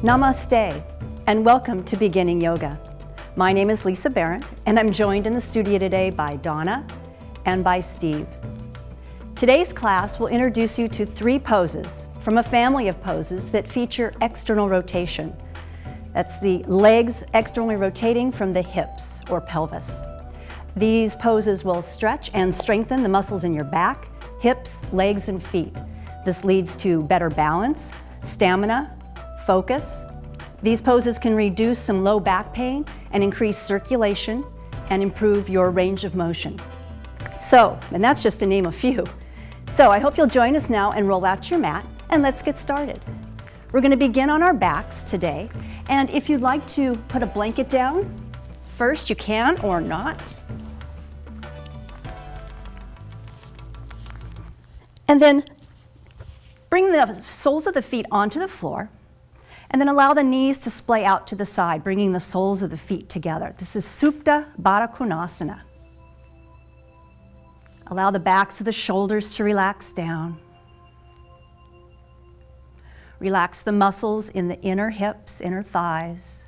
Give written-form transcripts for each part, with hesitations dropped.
Namaste, and welcome to Beginning Yoga. My name is Lisa Barron, and I'm joined in the studio today by Donna and by Steve. Today's class will introduce you to 3 poses from a family of poses that feature external rotation. That's the legs externally rotating from the hips or pelvis. These poses will stretch and strengthen the muscles in your back, hips, legs, and feet. This leads to better balance, stamina, focus. These poses can reduce some low back pain and increase circulation and improve your range of motion. And that's just to name a few. So I hope you'll join us now and roll out your mat, and let's get started. We're going to begin on our backs today, and if you'd like to put a blanket down first, you can or not. And then bring the soles of the feet onto the floor, and then allow the knees to splay out to the side, bringing the soles of the feet together. This is Supta Baddha Konasana. Allow the backs of the shoulders to relax down. Relax the muscles in the inner hips, inner thighs.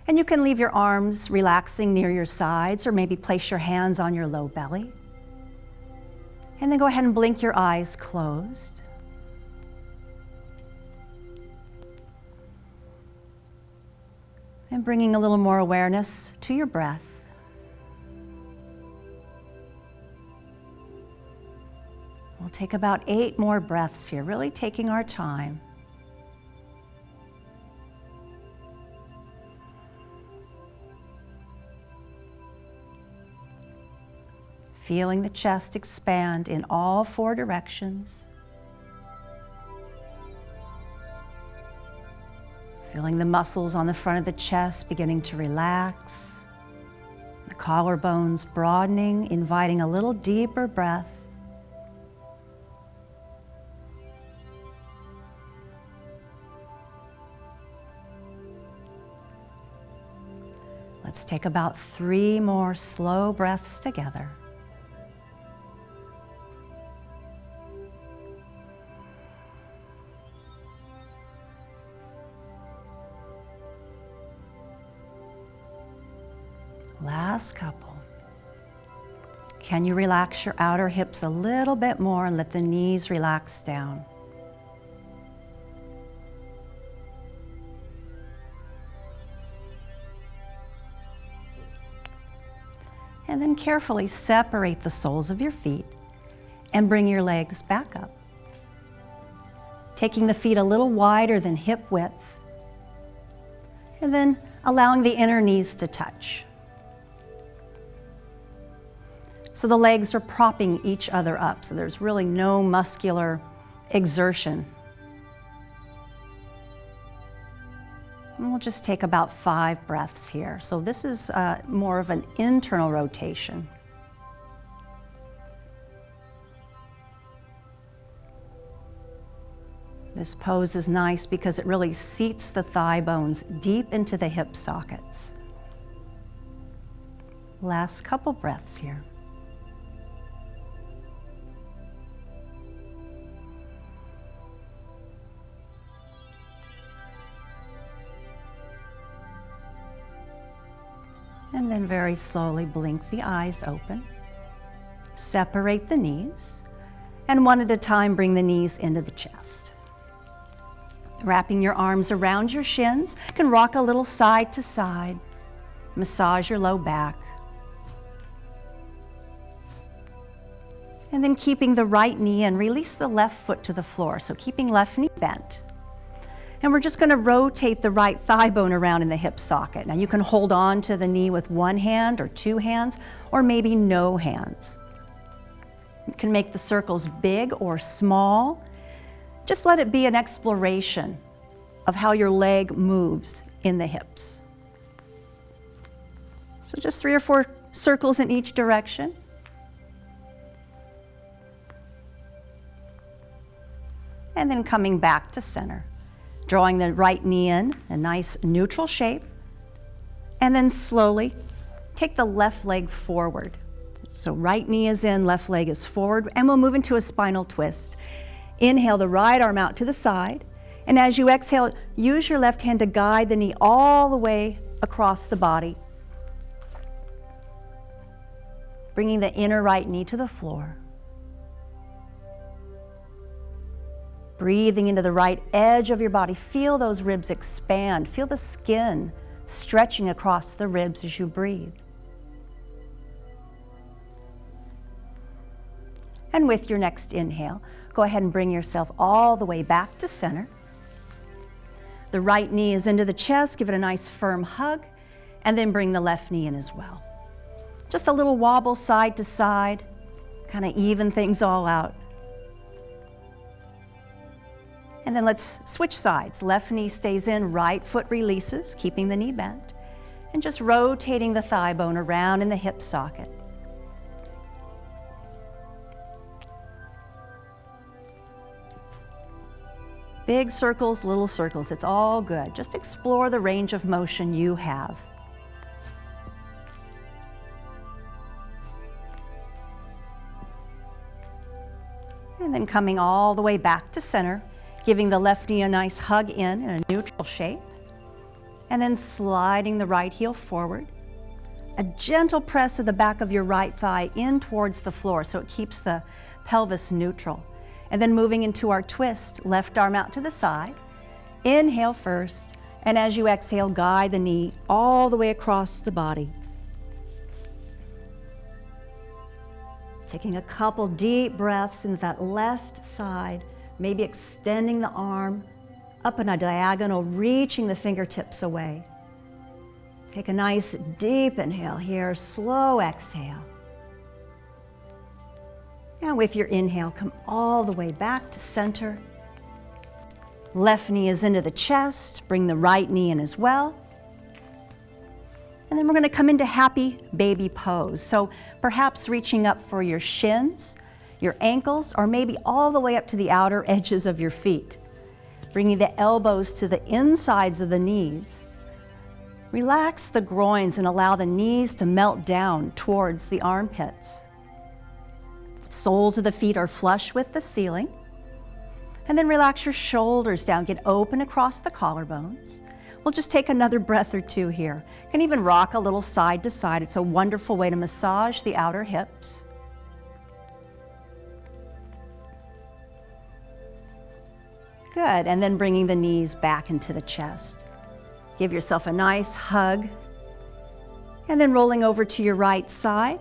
And you can leave your arms relaxing near your sides, or maybe place your hands on your low belly. And then go ahead and blink your eyes closed. And bringing a little more awareness to your breath. We'll take about 8 more breaths here, really taking our time. Feeling the chest expand in all 4 directions. Feeling the muscles on the front of the chest beginning to relax. The collarbones broadening, inviting a little deeper breath. Let's take about 3 more slow breaths together. Last couple. Can you relax your outer hips a little bit more and let the knees relax down? And then carefully separate the soles of your feet and bring your legs back up. Taking the feet a little wider than hip width, and then allowing the inner knees to touch. So the legs are propping each other up, so there's really no muscular exertion. And we'll just take about 5 breaths here. So this is more of an internal rotation. This pose is nice because it really seats the thigh bones deep into the hip sockets. Last couple breaths here. And then very slowly blink the eyes open. Separate the knees, and one at a time bring the knees into the chest. Wrapping your arms around your shins, you can rock a little side to side. Massage your low back. And then keeping the right knee and release the left foot to the floor, so keeping left knee bent. And we're just going to rotate the right thigh bone around in the hip socket. Now you can hold on to the knee with 1 hand or 2 hands, or maybe no hands. You can make the circles big or small. Just let it be an exploration of how your leg moves in the hips. So just 3 or 4 circles in each direction. And then coming back to center. Drawing the right knee in, a nice neutral shape, and then slowly take the left leg forward. So right knee is in, left leg is forward, and we'll move into a spinal twist. Inhale the right arm out to the side, And as you exhale, use your left hand to guide the knee all the way across the body, bringing the inner right knee to the floor. Breathing into the right edge of your body. Feel those ribs expand. Feel the skin stretching across the ribs as you breathe. And with your next inhale, go ahead and bring yourself all the way back to center. The right knee is into the chest, give it a nice firm hug, and then bring the left knee in as well. Just a little wobble side to side, kind of even things all out. And then let's switch sides. Left knee stays in, right foot releases, keeping the knee bent, and just rotating the thigh bone around in the hip socket. Big circles, little circles, it's all good. Just explore the range of motion you have. And then coming all the way back to center, giving the left knee a nice hug in a neutral shape. And then sliding the right heel forward. A gentle press of the back of your right thigh in towards the floor so it keeps the pelvis neutral. And then moving into our twist, left arm out to the side. Inhale first, and as you exhale, guide the knee all the way across the body. Taking a couple deep breaths into that left side, maybe extending the arm up in a diagonal, reaching the fingertips away. Take a nice deep inhale here, slow exhale. And with your inhale, come all the way back to center. Left knee is into the chest, bring the right knee in as well. And then we're going to come into happy baby pose. So perhaps reaching up for your shins, your ankles, or maybe all the way up to the outer edges of your feet. Bringing the elbows to the insides of the knees. Relax the groins and allow the knees to melt down towards the armpits. Soles of the feet are flush with the ceiling. And then relax your shoulders down, get open across the collarbones. We'll just take another breath or two here. You can even rock a little side to side. It's a wonderful way to massage the outer hips. Good, and then bringing the knees back into the chest. Give yourself a nice hug. And then rolling over to your right side,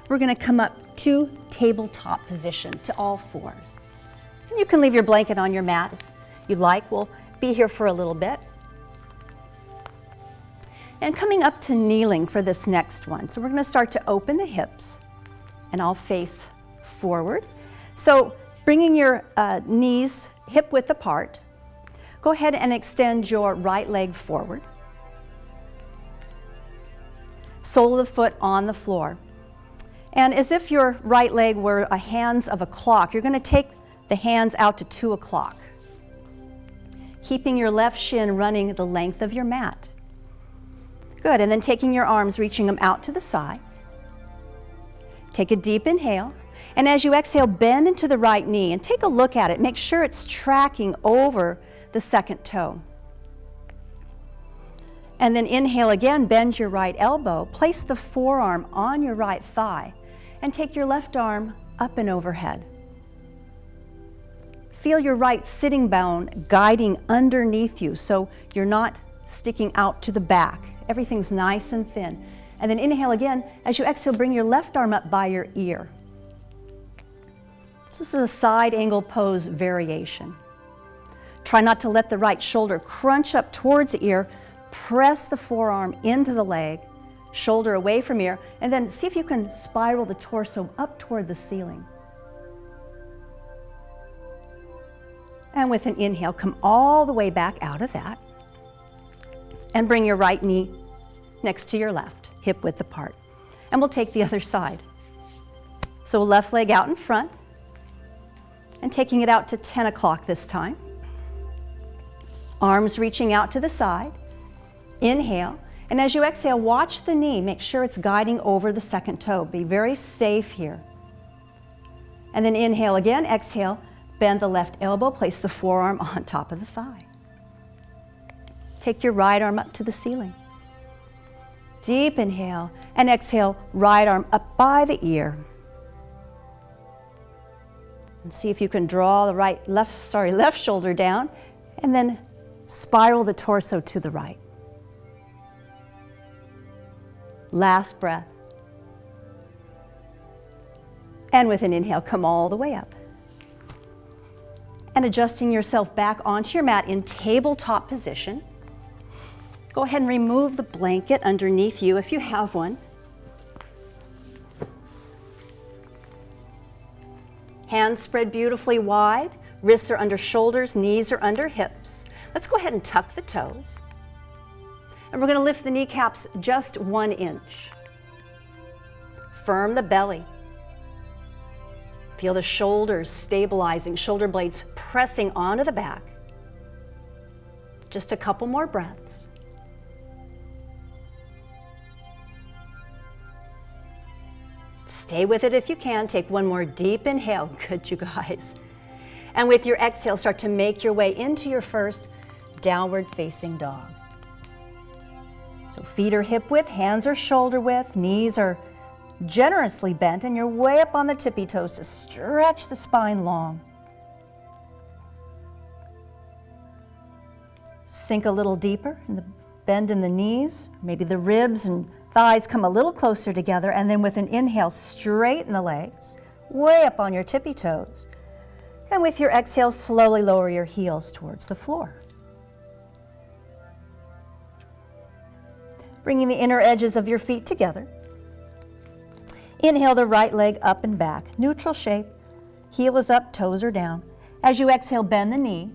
we're going to come up to tabletop position, to all fours. And you can leave your blanket on your mat if you like. We'll be here for a little bit. And coming up to kneeling for this next one. So we're going to start to open the hips, and I'll face forward. So bringing your knees hip width apart, go ahead and extend your right leg forward. Sole of the foot on the floor. And as if your right leg were a hands of a clock, you're going to take the hands out to 2 o'clock, keeping your left shin running the length of your mat. Good, and then taking your arms, reaching them out to the side. Take a deep inhale, and as you exhale, bend into the right knee and take a look at it. Make sure it's tracking over the second toe. And then inhale again, bend your right elbow, place the forearm on your right thigh, and take your left arm up and overhead. Feel your right sitting bone guiding underneath you so you're not sticking out to the back. Everything's nice and thin. And then inhale again. As you exhale, bring your left arm up by your ear. This is a side angle pose variation. Try not to let the right shoulder crunch up towards the ear. Press the forearm into the leg, shoulder away from ear, and then see if you can spiral the torso up toward the ceiling. And with an inhale, come all the way back out of that. And bring your right knee next to your left, hip width apart. And we'll take the other side. So left leg out in front, and taking it out to 10 o'clock this time. Arms reaching out to the side. Inhale, and as you exhale, watch the knee. Make sure it's guiding over the second toe. Be very safe here. And then inhale again, exhale, bend the left elbow, place the forearm on top of the thigh. Take your right arm up to the ceiling. Deep inhale and exhale, right arm up by the ear. And see if you can draw the left shoulder down and then spiral the torso to the right. Last breath. And with an inhale, come all the way up. And adjusting yourself back onto your mat in tabletop position. Go ahead and remove the blanket underneath you if you have one. Hands spread beautifully wide. Wrists are under shoulders, knees are under hips. Let's go ahead and tuck the toes. And we're going to lift the kneecaps just 1 inch. Firm the belly. Feel the shoulders stabilizing, shoulder blades pressing onto the back. Just a couple more breaths. Stay with it if you can. Take one more deep inhale. Good, you guys. And with your exhale, start to make your way into your first downward facing dog. So feet are hip width, hands are shoulder width, knees are generously bent, and you're way up on the tippy toes to stretch the spine long. Sink a little deeper in the bend in the knees, maybe the ribs and thighs come a little closer together, and then with an inhale, straighten the legs, way up on your tippy toes. And with your exhale, slowly lower your heels towards the floor. Bringing the inner edges of your feet together. Inhale the right leg up and back, neutral shape. Heel is up, toes are down. As you exhale, bend the knee.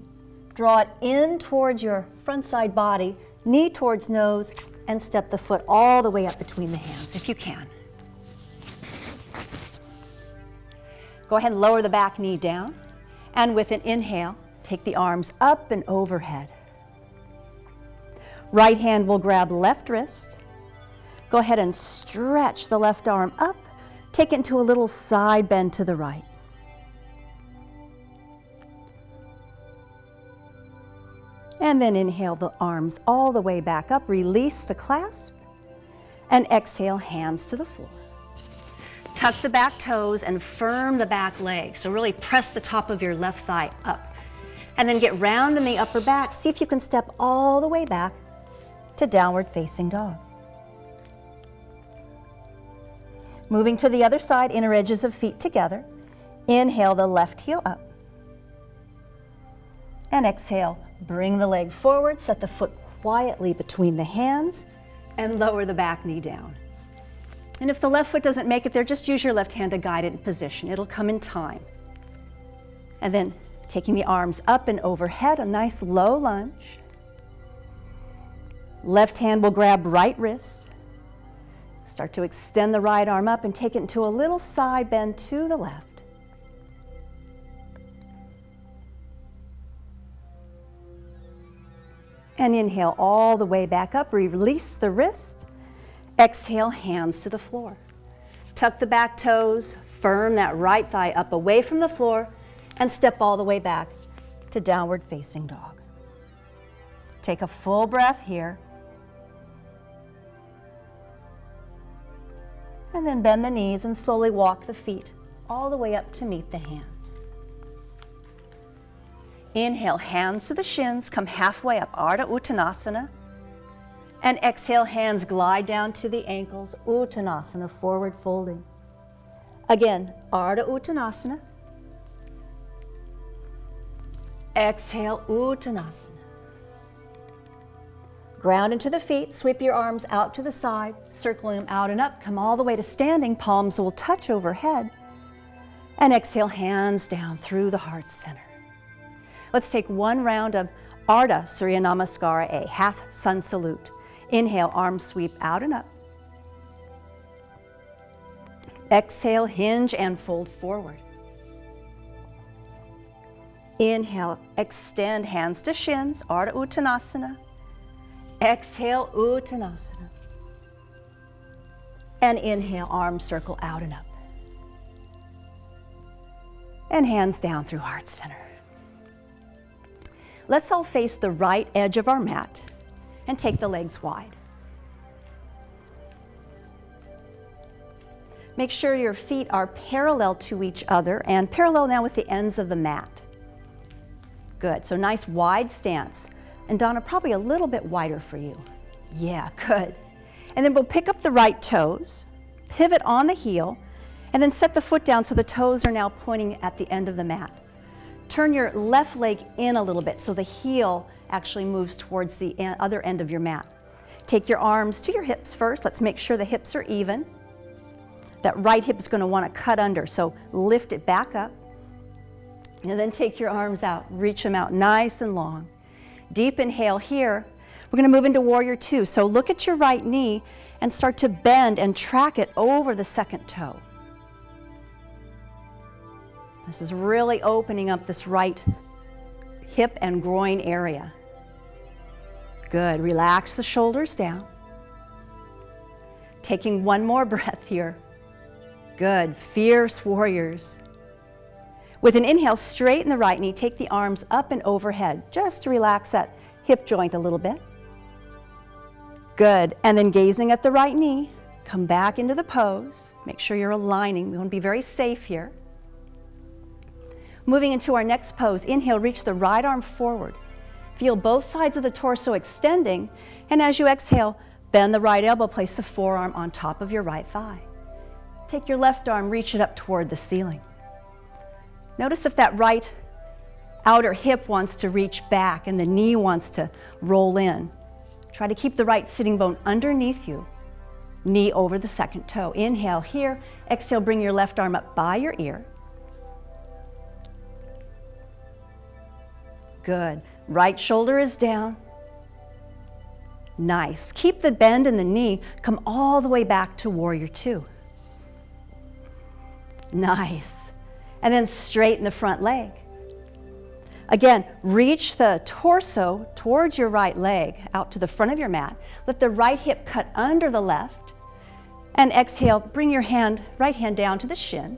Draw it in towards your front side body, knee towards nose, and step the foot all the way up between the hands if you can. Go ahead and lower the back knee down. And with an inhale, take the arms up and overhead. Right hand will grab left wrist. Go ahead and stretch the left arm up. Take it into a little side bend to the right. And then inhale the arms all the way back up. Release the clasp. And exhale, hands to the floor. Tuck the back toes and firm the back leg. So really press the top of your left thigh up. And then get round in the upper back. See if you can step all the way back to downward facing dog. Moving to the other side, inner edges of feet together. Inhale the left heel up. And exhale, bring the leg forward, set the foot quietly between the hands, and lower the back knee down. And if the left foot doesn't make it there, just use your left hand to guide it in position. It'll come in time. And then taking the arms up and overhead, a nice low lunge. Left hand will grab right wrist. Start to extend the right arm up and take it into a little side bend to the left. And inhale all the way back up. Release the wrist. Exhale, hands to the floor. Tuck the back toes. Firm that right thigh up away from the floor and step all the way back to downward facing dog. Take a full breath here. And then bend the knees and slowly walk the feet all the way up to meet the hands. Inhale, hands to the shins, come halfway up, Ardha Uttanasana. And exhale, hands glide down to the ankles, Uttanasana, forward folding. Again, Ardha Uttanasana. Exhale, Uttanasana. Ground into the feet, sweep your arms out to the side, circling them out and up, come all the way to standing, palms will touch overhead. And exhale, hands down through the heart center. Let's take one round of Ardha Surya Namaskara A, half sun salute. Inhale, arms sweep out and up. Exhale, hinge and fold forward. Inhale, extend hands to shins, Ardha Uttanasana. Exhale, Uttanasana. And inhale, arms circle out and up. And hands down through heart center. Let's all face the right edge of our mat. and take the legs wide. Make sure your feet are parallel to each other and parallel now with the ends of the mat. Good, so nice wide stance. And Donna, probably a little bit wider for you. Yeah, good. And then we'll pick up the right toes, pivot on the heel, and then set the foot down so the toes are now pointing at the end of the mat. Turn your left leg in a little bit so the heel actually moves towards the other end of your mat. Take your arms to your hips first. Let's make sure the hips are even. That right hip is going to want to cut under, so lift it back up. And then take your arms out, reach them out nice and long. Deep inhale here. We're going to move into Warrior Two. So look at your right knee and start to bend and track it over the second toe. This is really opening up this right hip and groin area. Good. Relax the shoulders down. Taking one more breath here. Good. Fierce warriors. With an inhale, straighten the right knee. Take the arms up and overhead, just to relax that hip joint a little bit. Good. And then gazing at the right knee, come back into the pose. Make sure you're aligning. We want to be very safe here. Moving into our next pose, inhale, reach the right arm forward. Feel both sides of the torso extending. And as you exhale, bend the right elbow, place the forearm on top of your right thigh. Take your left arm, reach it up toward the ceiling. Notice if that right outer hip wants to reach back and the knee wants to roll in. Try to keep the right sitting bone underneath you. Knee over the second toe. Inhale here. Exhale, bring your left arm up by your ear. Good. Right shoulder is down. Nice. Keep the bend in the knee. Come all the way back to Warrior Two. Nice. And then straighten the front leg. Again, reach the torso towards your right leg, out to the front of your mat. Let the right hip cut under the left. And exhale, bring your right hand down to the shin.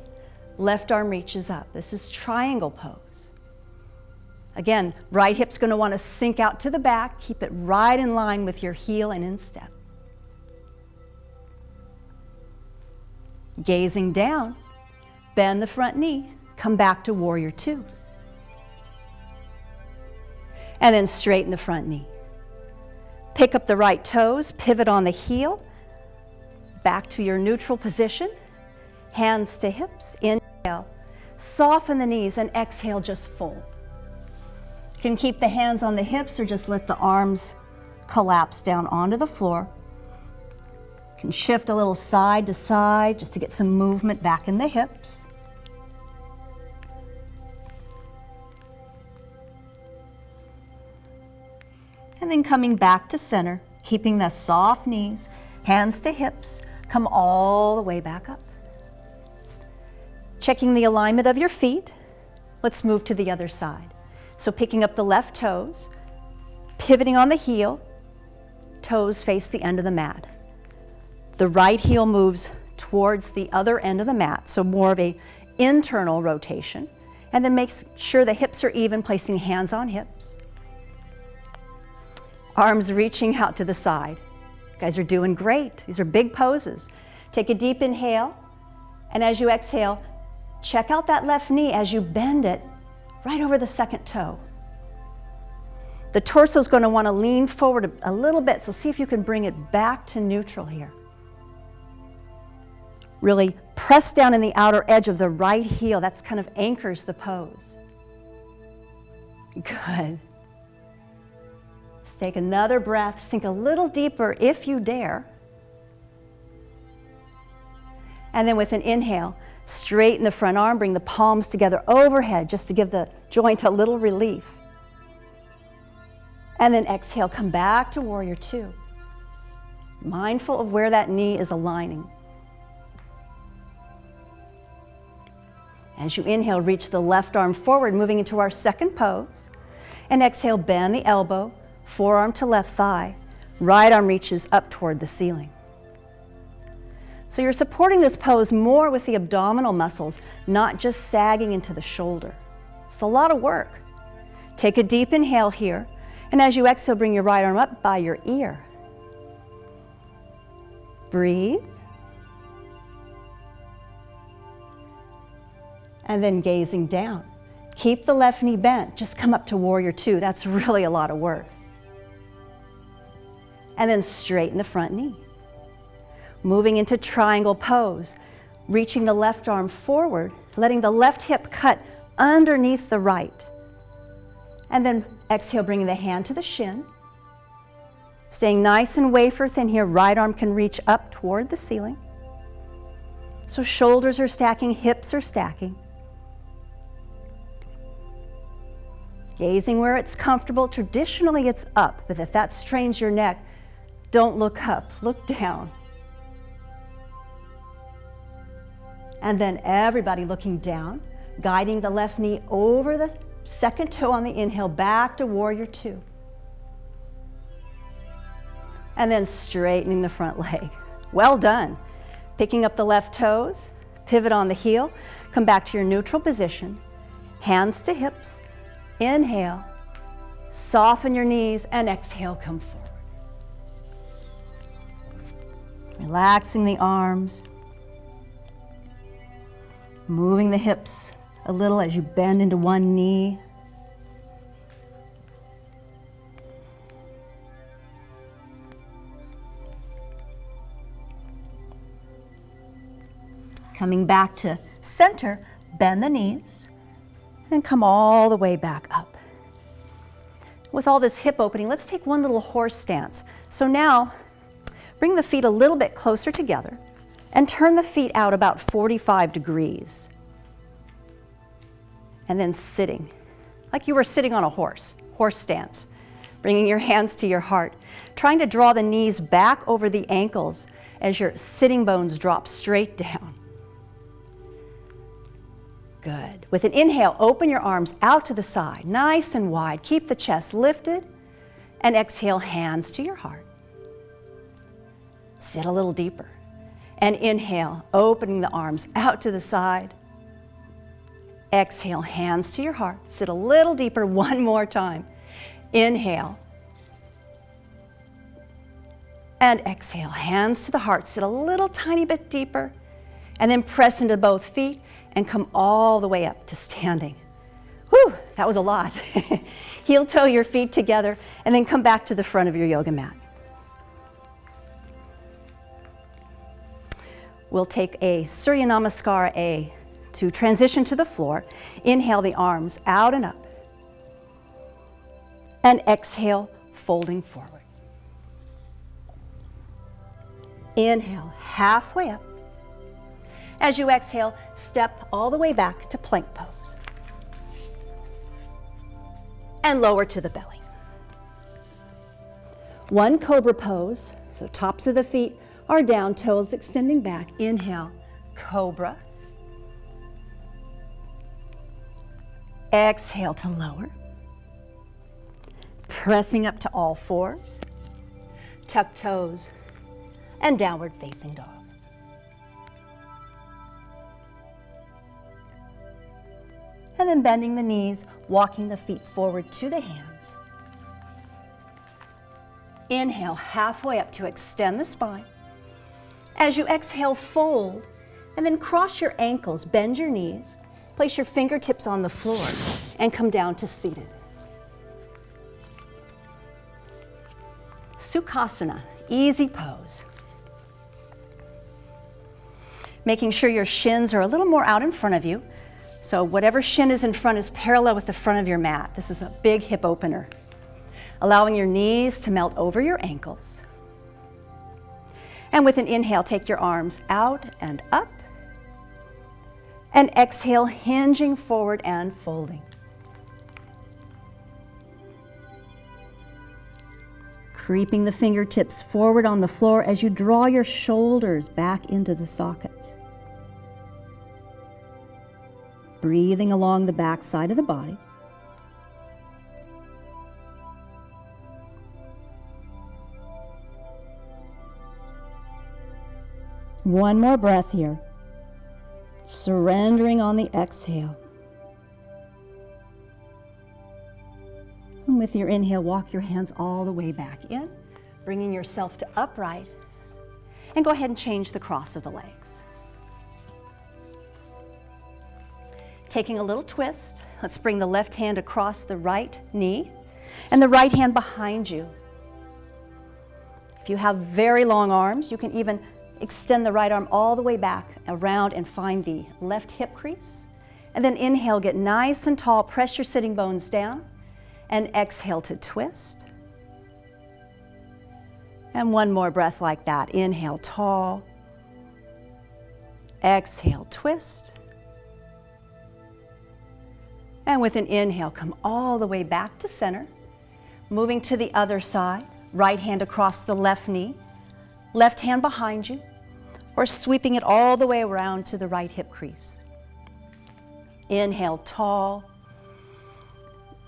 Left arm reaches up. This is triangle pose. Again, right hip's going to want to sink out to the back. Keep it right in line with your heel and instep. Gazing down. Bend the front knee, come back to Warrior Two. And then straighten the front knee. Pick up the right toes, pivot on the heel, back to your neutral position, hands to hips, inhale, soften the knees, and exhale, just fold. You can keep the hands on the hips or just let the arms collapse down onto the floor. You can shift a little side to side just to get some movement back in the hips. And then coming back to center, keeping the soft knees, hands to hips, come all the way back up. Checking the alignment of your feet, let's move to the other side. So picking up the left toes, pivoting on the heel, toes face the end of the mat. The right heel moves towards the other end of the mat, so more of a internal rotation. And then make sure the hips are even, placing hands on hips. Arms reaching out to the side. You guys are doing great. These are big poses. Take a deep inhale, and as you exhale, check out that left knee as you bend it right over the second toe. The torso is going to want to lean forward a little bit, so see if you can bring it back to neutral here. Really press down in the outer edge of the right heel. That's kind of anchors the pose. Good. Let's take another breath, sink a little deeper if you dare. And then with an inhale, straighten the front arm, bring the palms together overhead just to give the joint a little relief. And then exhale, come back to Warrior Two. Mindful of where that knee is aligning. As you inhale, reach the left arm forward, moving into our second pose. And exhale, bend the elbow, forearm to left thigh. Right arm reaches up toward the ceiling. So you're supporting this pose more with the abdominal muscles, not just sagging into the shoulder. It's a lot of work. Take a deep inhale here. And as you exhale, bring your right arm up by your ear. Breathe. And then gazing down. Keep the left knee bent. Just come up to warrior two. That's really a lot of work. And then straighten the front knee. Moving into triangle pose. Reaching the left arm forward, letting the left hip cut underneath the right. And then exhale, bringing the hand to the shin. Staying nice and wafer thin here. Right arm can reach up toward the ceiling. So shoulders are stacking, hips are stacking. Gazing where it's comfortable. Traditionally it's up, but if that strains your neck, don't look up, look down. And then everybody looking down, guiding the left knee over the second toe on the inhale, back to warrior two. And then straightening the front leg. Well done. Picking up the left toes, pivot on the heel, come back to your neutral position, hands to hips, inhale, soften your knees, and exhale, come forward. Relaxing the arms. Moving the hips a little as you bend into one knee. Coming back to center, bend the knees and come all the way back up. With all this hip opening, let's take one little horse stance. So now, bring the feet a little bit closer together and turn the feet out about 45 degrees. And then sitting, like you were sitting on a horse stance. Bringing your hands to your heart, trying to draw the knees back over the ankles as your sitting bones drop straight down. Good. With an inhale, open your arms out to the side, nice and wide. Keep the chest lifted, and exhale, hands to your heart. Sit a little deeper. And inhale, opening the arms out to the side. Exhale, hands to your heart. Sit a little deeper one more time. Inhale. And exhale, hands to the heart. Sit a little tiny bit deeper. And then press into both feet and come all the way up to standing. Whew, that was a lot. Heel toe your feet together and then come back to the front of your yoga mat. We'll take a Surya Namaskara A to transition to the floor. Inhale the arms out and up. And exhale, folding forward. Inhale, halfway up. As you exhale, step all the way back to plank pose. And lower to the belly. One cobra pose, so tops of the feet are down, toes extending back. Inhale, cobra. Exhale to lower. Pressing up to all fours. Tuck toes and downward facing dog. And then bending the knees, walking the feet forward to the hands. Inhale, halfway up to extend the spine. As you exhale, fold, and then cross your ankles, bend your knees, place your fingertips on the floor, and come down to seated. Sukhasana, easy pose. Making sure your shins are a little more out in front of you. So whatever shin is in front is parallel with the front of your mat. This is a big hip opener. Allowing your knees to melt over your ankles. And with an inhale, take your arms out and up. And exhale, hinging forward and folding. Creeping the fingertips forward on the floor as you draw your shoulders back into the sockets. Breathing along the back side of the body. One more breath here. Surrendering on the exhale. And with your inhale, walk your hands all the way back in, bringing yourself to upright. And go ahead and change the cross of the legs. Taking a little twist, let's bring the left hand across the right knee and the right hand behind you. If you have very long arms, you can even extend the right arm all the way back around and find the left hip crease. And then inhale, get nice and tall, press your sitting bones down, and exhale to twist. And one more breath like that. Inhale, tall. Exhale, twist. And with an inhale, come all the way back to center. Moving to the other side, right hand across the left knee, left hand behind you, or sweeping it all the way around to the right hip crease. Inhale, tall.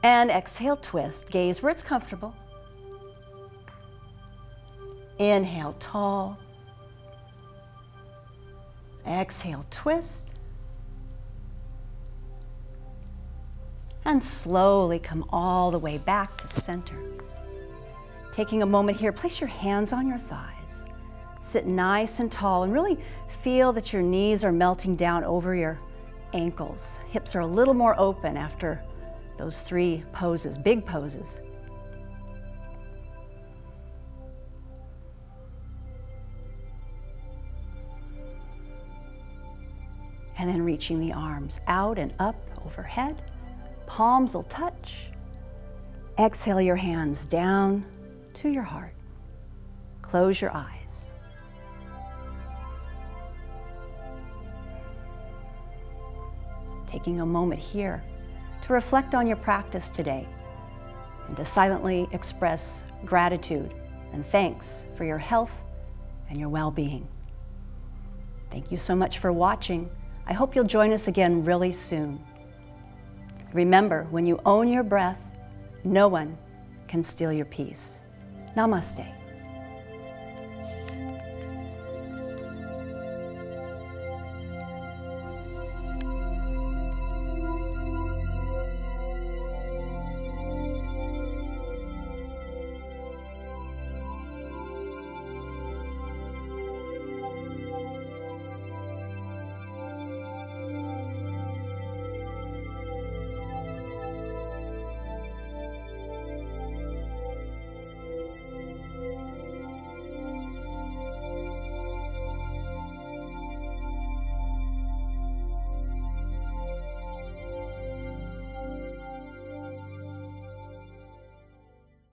And exhale, twist. Gaze where it's comfortable. Inhale, tall. Exhale, twist. And slowly come all the way back to center. Taking a moment here, place your hands on your thighs. Sit nice and tall and really feel that your knees are melting down over your ankles. Hips are a little more open after those 3 poses, big poses. And then reaching the arms out and up overhead. Palms will touch. Exhale your hands down to your heart. Close your eyes. Taking a moment here to reflect on your practice today and to silently express gratitude and thanks for your health and your well-being. Thank you so much for watching. I hope you'll join us again really soon. Remember, when you own your breath, no one can steal your peace. Namaste.